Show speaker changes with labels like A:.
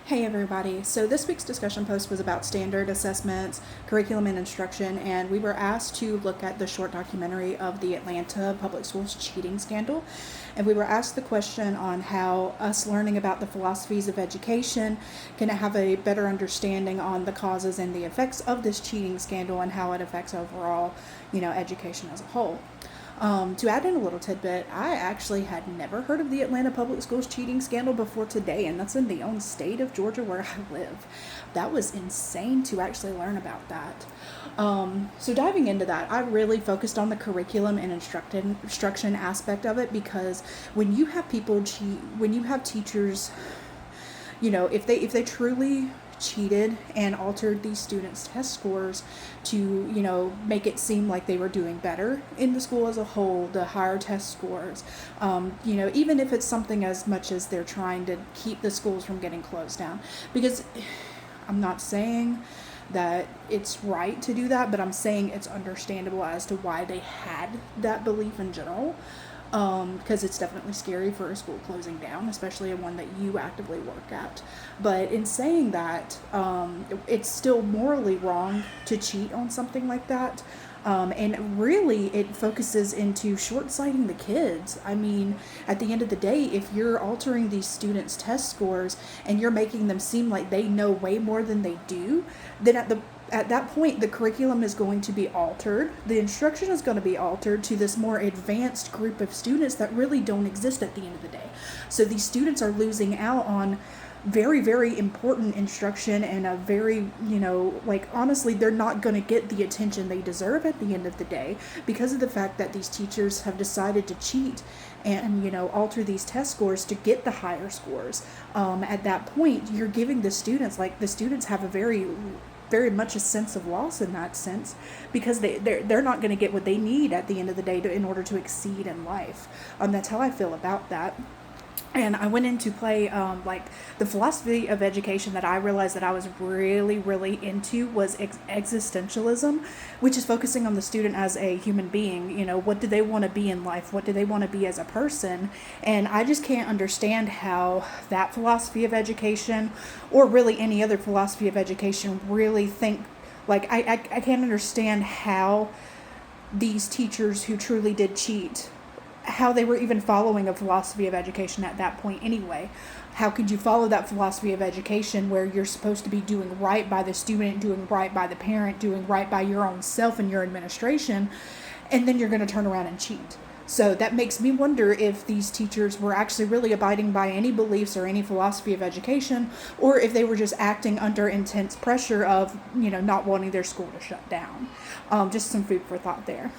A: Hey everybody, so this week's discussion post was about standard assessments, curriculum and instruction, and we were asked to look at the short documentary of the Atlanta Public Schools cheating scandal. And we were asked the question on how us learning about the philosophies of education can have a better understanding on the causes and the effects of this cheating scandal and how it affects overall, education as a whole. To add in a little tidbit, I actually had never heard of the Atlanta Public Schools cheating scandal before today, and that's in the own state of Georgia where I live. That was insane to actually learn about that. So diving into that, I really focused on the curriculum and instruction aspect of it, because when you have people cheat, when you have teachers, if they truly cheated and altered these students' test scores to, make it seem like they were doing better in the school as a whole, the higher test scores, even if it's something as much as they're trying to keep the schools from getting closed down. Because I'm not saying that it's right to do that, but I'm saying it's understandable as to why they had that belief in general. Because it's definitely scary for a school closing down, especially one that you actively work at. But in saying that, it's still morally wrong to cheat on something like that. And really, it focuses into short-sighting the kids. I mean, at the end of the day, if you're altering these students' test scores and you're making them seem like they know way more than they do, then at that point, the curriculum is going to be altered. The instruction is going to be altered to this more advanced group of students that really don't exist at the end of the day. So these students are losing out on very, very important instruction and a very, honestly, they're not going to get the attention they deserve at the end of the day because of the fact that these teachers have decided to cheat and, alter these test scores to get the higher scores. At that point, you're giving the students have a very much a sense of loss in that sense, because they're not going to get what they need at the end of the day in order to exceed in life. That's how I feel about that. And I went into play, the philosophy of education that I realized that I was really, really into was existentialism, which is focusing on the student as a human being. What do they want to be in life? What do they want to be as a person? And I just can't understand how that philosophy of education, or really any other philosophy of education, really think, I can't understand how these teachers who truly did cheat, how they were even following a philosophy of education at that point anyway. How could you follow that philosophy of education where you're supposed to be doing right by the student, doing right by the parent, doing right by your own self and your administration, and then you're going to turn around and cheat? So that makes me wonder if these teachers were actually really abiding by any beliefs or any philosophy of education, or if they were just acting under intense pressure of, not wanting their school to shut down. Just some food for thought there.